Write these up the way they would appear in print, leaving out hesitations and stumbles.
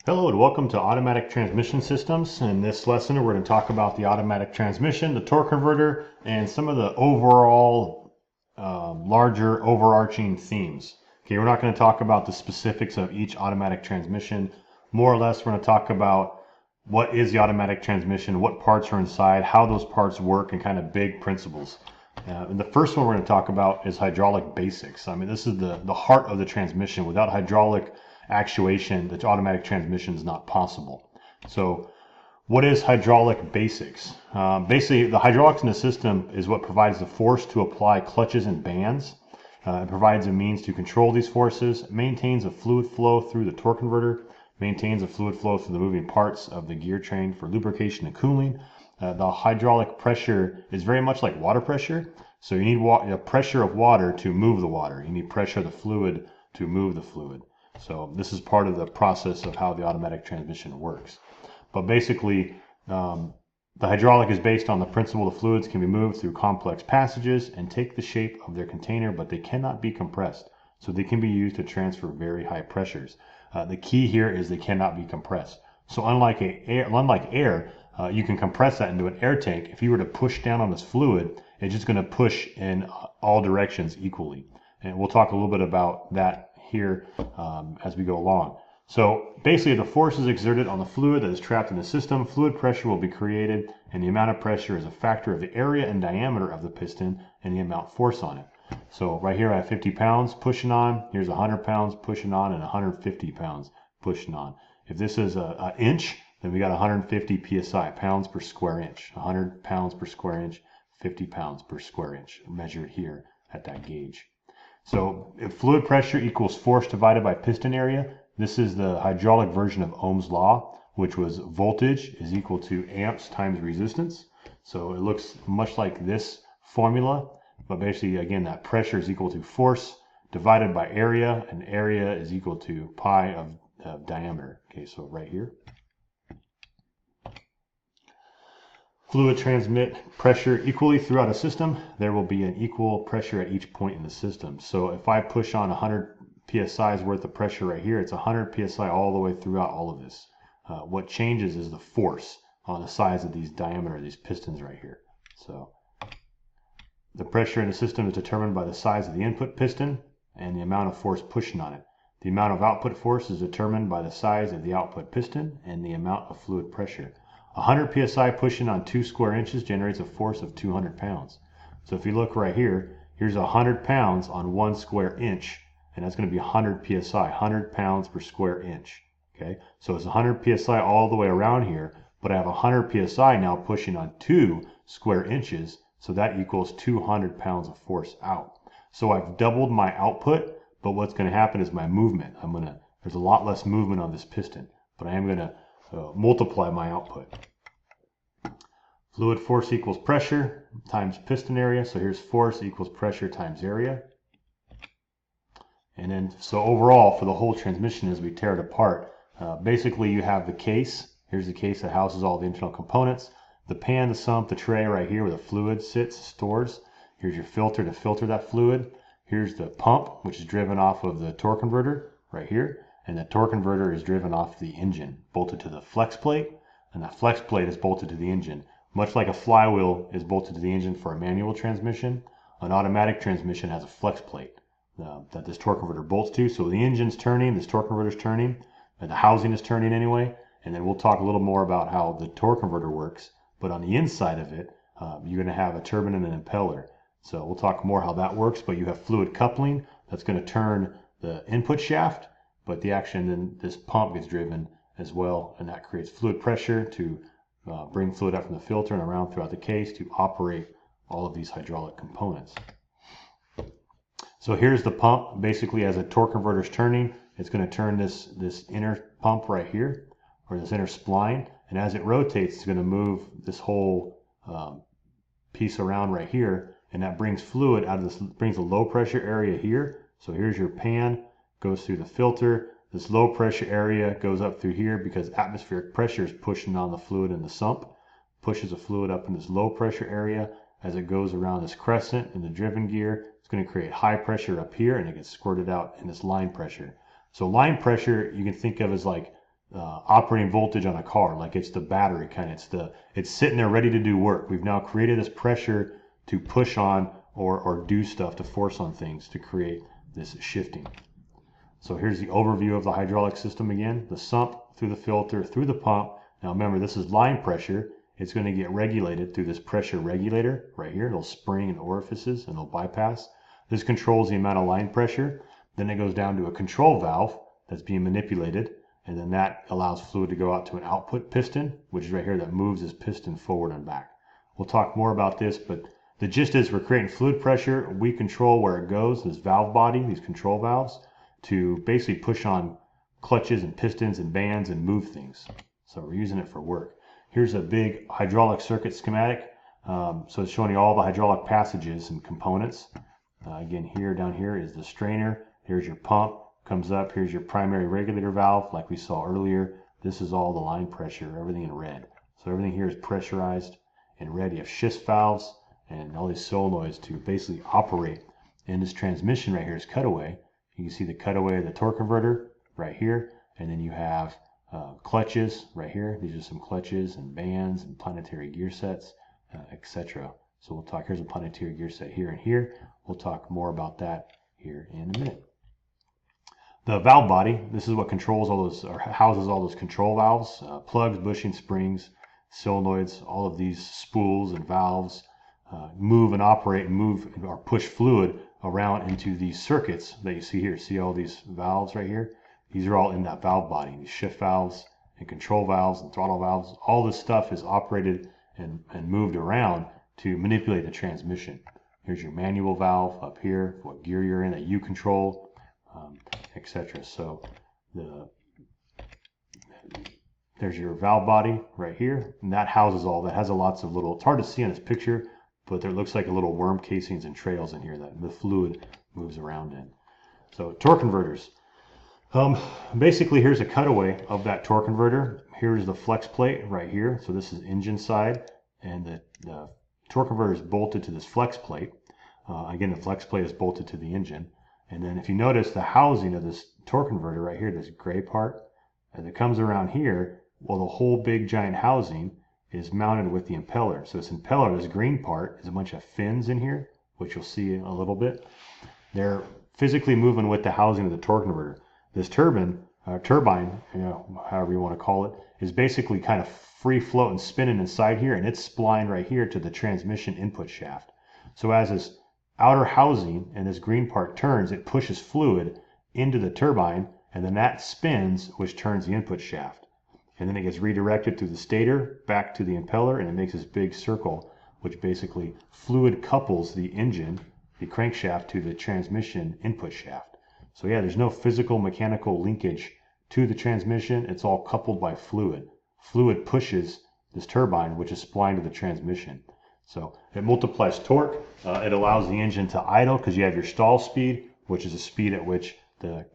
Hello and welcome to Automatic Transmission Systems. In this lesson, we're going to talk about the automatic transmission, the torque converter, and some of the overall larger overarching themes. Okay, we're not going to talk about the specifics of each automatic transmission. More or less, we're going to talk about what is the automatic transmission, what parts are inside, how those parts work, and kind of big principles. And the first one we're going to talk about is hydraulic basics. I mean, this is the heart of the transmission. Without hydraulic actuation, the automatic transmission is not possible. So what is hydraulic basics? Basically, the hydraulics in the system is what provides the force to apply clutches and bands. It provides a means to control these forces, maintains a fluid flow through the torque converter, maintains a fluid flow through the moving parts of the gear train for lubrication and cooling. The hydraulic pressure is very much like water pressure. So you need a pressure of water to move the water. You need pressure of the fluid to move the fluid. So this is part of the process of how the automatic transmission works. But basically, the hydraulic is based on the principle the fluids can be moved through complex passages and take the shape of their container, but they cannot be compressed. So they can be used to transfer very high pressures. The key here is they cannot be compressed. So unlike air, you can compress that into an air tank. If you were to push down on this fluid, it's just going to push in all directions equally. And we'll talk a little bit about that here as we go along. So basically, the force is exerted on the fluid that is trapped in the system. Fluid pressure will be created, and the amount of pressure is a factor of the area and diameter of the piston and the amount force on it. So right here I have 50 pounds pushing on. Here's 100 pounds pushing on and 150 pounds pushing on. If this is an inch, then we got 150 psi, pounds per square inch. 100 pounds per square inch, 50 pounds per square inch, measured here at that gauge. So if fluid pressure equals force divided by piston area, this is the hydraulic version of Ohm's law, which was voltage is equal to amps times resistance. So it looks much like this formula, but basically, again, that pressure is equal to force divided by area, and area is equal to pi of diameter. Okay, so right here. Fluid transmit pressure equally throughout a system. There will be an equal pressure at each point in the system. So if I push on 100 psi's worth of pressure right here, it's 100 psi all the way throughout all of this. What changes is the force on the size of these diameter, these pistons right here. So the pressure in the system is determined by the size of the input piston and the amount of force pushing on it. The amount of output force is determined by the size of the output piston and the amount of fluid pressure. 100 psi pushing on 2 square inches generates a force of 200 pounds. So if you look right here, here's 100 pounds on 1 square inch, and that's going to be 100 psi, 100 pounds per square inch. Okay, so it's 100 psi all the way around here, but I have 100 psi now pushing on 2 square inches, so that equals 200 pounds of force out. So I've doubled my output, but what's going to happen is my movement. There's a lot less movement on this piston, but I am going to multiply my output. Fluid force equals pressure times piston area. So here's force equals pressure times area. And then, so overall, for the whole transmission as we tear it apart, basically you have the case. Here's the case that houses all the internal components. The pan, the sump, the tray right here where the fluid sits, stores. Here's your filter to filter that fluid. Here's the pump, which is driven off of the torque converter right here. And the torque converter is driven off the engine, bolted to the flex plate, and that flex plate is bolted to the engine. Much like a flywheel is bolted to the engine for a manual transmission, an automatic transmission has a flex plate that this torque converter bolts to. So the engine's turning, this torque converter is turning, and the housing is turning anyway. And then we'll talk a little more about how the torque converter works. But on the inside of it, you're going to have a turbine and an impeller. So we'll talk more how that works. But you have fluid coupling that's going to turn the input shaft. But the action, then this pump gets driven as well, and that creates fluid pressure to bring fluid up from the filter and around throughout the case to operate all of these hydraulic components. So here's the pump. Basically, as a torque converter is turning, it's going to turn this inner pump right here, or this inner spline, and as it rotates, it's going to move this whole piece around right here, and that brings fluid out of this, brings a low pressure area here. So here's your pan, goes through the filter. This low pressure area goes up through here because atmospheric pressure is pushing on the fluid in the sump, pushes the fluid up in this low pressure area. As it goes around this crescent in the driven gear, it's going to create high pressure up here, and it gets squirted out in this line pressure. So line pressure you can think of as like operating voltage on a car, like it's the battery kind of. It's sitting there ready to do work. We've now created this pressure to push on or do stuff, to force on things to create this shifting. So here's the overview of the hydraulic system again. The sump through the filter, through the pump. Now remember, this is line pressure. It's going to get regulated through this pressure regulator right here. It'll spring in orifices and it'll bypass. This controls the amount of line pressure. Then it goes down to a control valve that's being manipulated. And then that allows fluid to go out to an output piston, which is right here, that moves this piston forward and back. We'll talk more about this, but the gist is we're creating fluid pressure. We control where it goes, this valve body, these control valves, to basically push on clutches and pistons and bands and move things. So we're using it for work. Here's a big hydraulic circuit schematic. So it's showing you all the hydraulic passages and components. Again, here, down here is the strainer. Here's your pump, comes up. Here's your primary regulator valve, like we saw earlier. This is all the line pressure, everything in red. So everything here is pressurized and red. You have shift valves and all these solenoids to basically operate. And this transmission right here is cutaway. You can see the cutaway of the torque converter right here. And then you have clutches right here. These are some clutches and bands and planetary gear sets, etc. So we'll talk, here's a planetary gear set here and here. We'll talk more about that here in a minute. The valve body, this is what controls all those, or houses all those control valves, plugs, bushing, springs, solenoids. All of these spools and valves move and operate and move or push fluid around into these circuits that you see here. See all these valves right here? These are all in that valve body. These shift valves and control valves and throttle valves. All this stuff is operated and moved around to manipulate the transmission. Here's your manual valve up here, what gear you're in that you control, etc. So there's your valve body right here, and that houses all that. Has lots of little, it's hard to see on this picture, but there looks like a little worm casings and trails in here that the fluid moves around in. So torque converters. Basically, here's a cutaway of that torque converter. Here's the flex plate right here. So this is engine side, and the torque converter is bolted to this flex plate. Again, the flex plate is bolted to the engine. And then if you notice the housing of this torque converter right here, this gray part, as it comes around here, well, the whole big giant housing is mounted with the impeller. So this impeller, this green part, is a bunch of fins in here, which you'll see in a little bit. They're physically moving with the housing of the torque converter. This turbine, however you want to call it, is basically kind of free floating, spinning inside here, and it's splined right here to the transmission input shaft. So as this outer housing and this green part turns, it pushes fluid into the turbine, and then that spins, which turns the input shaft. And then it gets redirected through the stator back to the impeller, and it makes this big circle, which basically fluid couples the engine, the crankshaft, to the transmission input shaft. So yeah, there's no physical mechanical linkage to the transmission. It's all coupled by fluid. Fluid pushes this turbine, which is splined to the transmission. So it multiplies torque. It allows the engine to idle because you have your stall speed, which is the speed at which the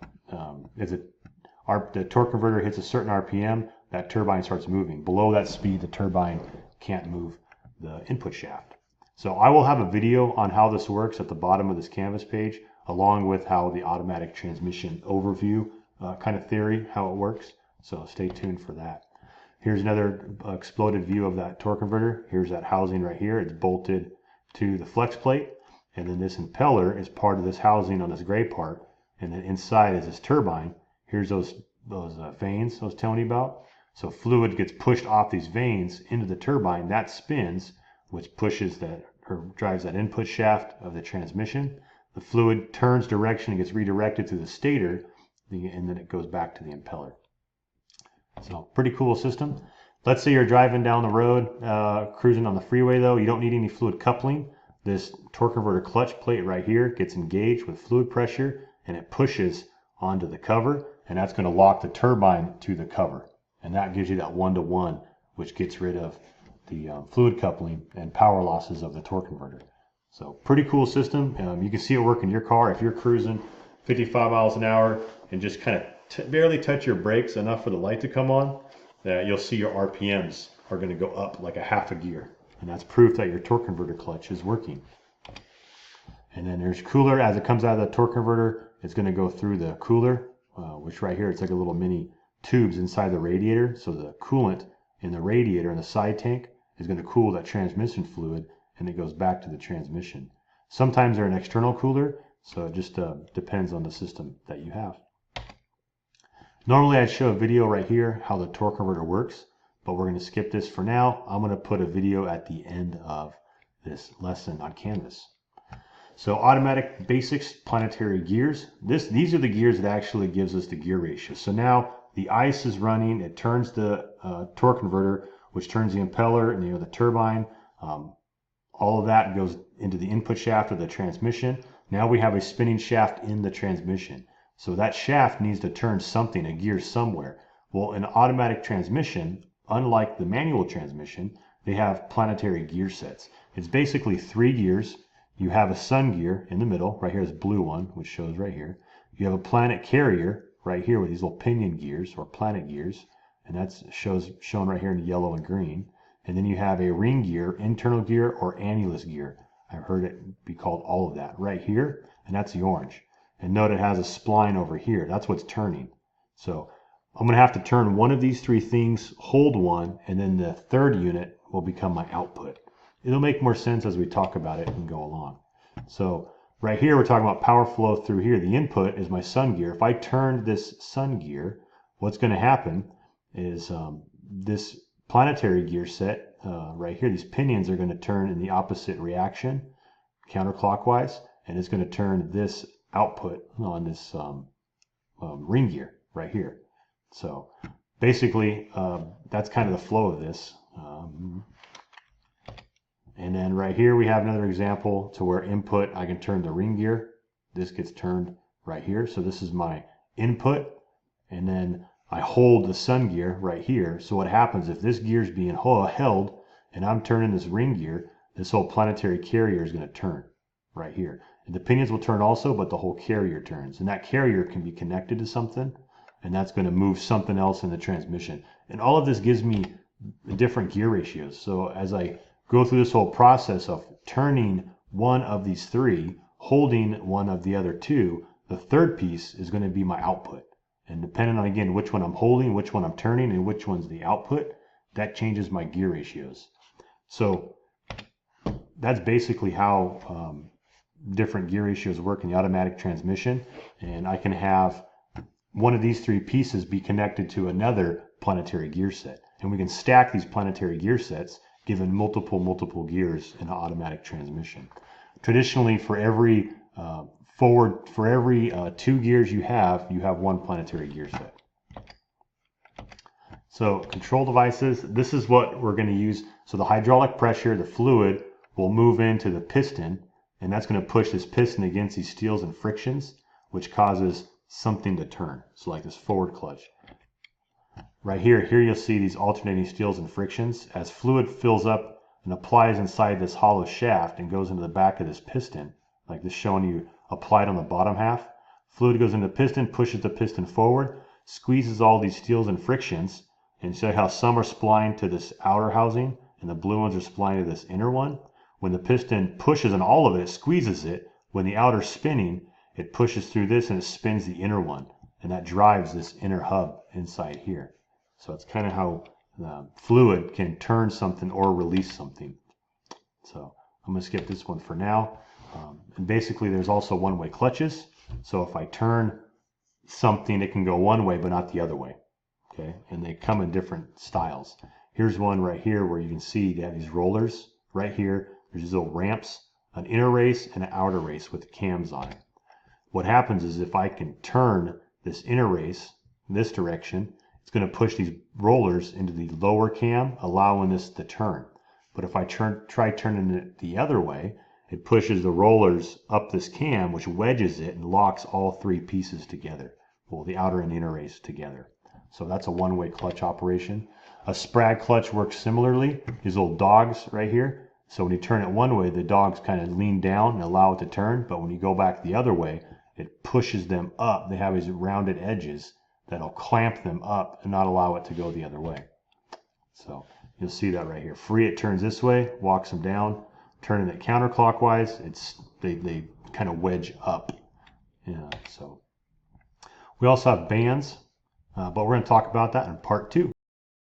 torque converter hits a certain RPM, that turbine starts moving. Below that speed, the turbine can't move the input shaft. So I will have a video on how this works at the bottom of this Canvas page, along with how the automatic transmission overview kind of theory, how it works. So stay tuned for that. Here's another exploded view of that torque converter. Here's that housing right here. It's bolted to the flex plate. And then this impeller is part of this housing on this gray part. And then inside is this turbine. Here's those vanes I was telling you about. So fluid gets pushed off these vanes into the turbine. That spins, which pushes that, or drives that input shaft of the transmission. The fluid turns direction and gets redirected through the stator, and then it goes back to the impeller. So pretty cool system. Let's say you're driving down the road, cruising on the freeway though, you don't need any fluid coupling. This torque converter clutch plate right here gets engaged with fluid pressure, and it pushes onto the cover, and that's going to lock the turbine to the cover. And that gives you that 1-to-1, which gets rid of the fluid coupling and power losses of the torque converter. So pretty cool system. You can see it work in your car. If you're cruising 55 miles an hour and just kind of barely touch your brakes enough for the light to come on, you'll see your RPMs are going to go up like a half a gear. And that's proof that your torque converter clutch is working. And then there's cooler. As it comes out of the torque converter, it's going to go through the cooler, which right here, it's like a little mini tubes inside the radiator, so the coolant in the radiator in the side tank is going to cool that transmission fluid, and it goes back to the transmission. Sometimes they're an external cooler, so it just depends on the system that you have. Normally I'd show a video right here how the torque converter works, but we're going to skip this for now. I'm going to put a video at the end of this lesson on Canvas. So automatic basics, planetary gears. These are the gears that actually gives us the gear ratio. So now the ICE is running, it turns the torque converter, which turns the impeller and the turbine. All of that goes into the input shaft of the transmission. Now we have a spinning shaft in the transmission. So that shaft needs to turn something, a gear somewhere. Well, in automatic transmission, unlike the manual transmission, they have planetary gear sets. It's basically 3 gears. You have a sun gear in the middle, right here is blue one, which shows right here. You have a planet carrier right here with these little pinion gears or planet gears, and that's shown right here in yellow and green. And then you have a ring gear, internal gear, or annulus gear. I've heard it be called all of that right here, and that's the orange. And note it has a spline over here. That's what's turning. So I'm going to have to turn one of these 3 things, hold one, and then the third unit will become my output. It'll make more sense as we talk about it and go along. So right here we're talking about power flow through here. The input is my sun gear. If I turn this sun gear, what's going to happen is this planetary gear set right here, these pinions are going to turn in the opposite reaction, counterclockwise, and it's going to turn this output on this ring gear right here. So basically that's kind of the flow of this. And then right here we have another example to where input, I can turn the ring gear. This gets turned right here. So this is my input, and then I hold the sun gear right here. So what happens if this gear is being held and I'm turning this ring gear, this whole planetary carrier is going to turn right here. And the pinions will turn also, but the whole carrier turns. And that carrier can be connected to something, and that's going to move something else in the transmission. And all of this gives me different gear ratios. So as I go through this whole process of turning one of these 3, holding one of the other 2, the third piece is going to be my output. And depending on, again, which one I'm holding, which one I'm turning, and which one's the output, that changes my gear ratios. So that's basically how different gear ratios work in the automatic transmission. And I can have one of these 3 pieces be connected to another planetary gear set. And we can stack these planetary gear sets given multiple gears in an automatic transmission. Traditionally, for every 2 gears you have 1 planetary gear set. So control devices, this is what we're going to use. So the hydraulic pressure, the fluid, will move into the piston, and that's going to push this piston against these steels and frictions, which causes something to turn. So like this forward clutch. Right here you'll see these alternating steels and frictions. As fluid fills up and applies inside this hollow shaft and goes into the back of this piston, like this showing you applied on the bottom half, fluid goes into the piston, pushes the piston forward, squeezes all these steels and frictions, and see how some are splined to this outer housing and the blue ones are splined to this inner one. When the piston pushes on all of it, it squeezes it. When the outer's spinning, it pushes through this and it spins the inner one, and that drives this inner hub inside here. So it's kind of how the fluid can turn something or release something. So I'm going to skip this one for now. And basically there's also one-way clutches. So if I turn something, it can go one way but not the other way. Okay, and they come in different styles. Here's one right here where you can see they have these rollers right here. There's these little ramps, an inner race and an outer race with cams on it. What happens is if I can turn this inner race in this direction, it's going to push these rollers into the lower cam, allowing this to turn. But if I try turning it the other way, it pushes the rollers up this cam, which wedges it and locks all 3 pieces together. Well, the outer and inner race together. So that's a one-way clutch operation. A Sprag clutch works similarly. These little dogs right here. So when you turn it one way, the dogs kind of lean down and allow it to turn. But when you go back the other way, it pushes them up. They have these rounded edges that'll clamp them up and not allow it to go the other way. So you'll see that right here. Free, it turns this way, walks them down. Turning it counterclockwise, they kind of wedge up. Yeah, so we also have bands. but we're going to talk about that in part 2.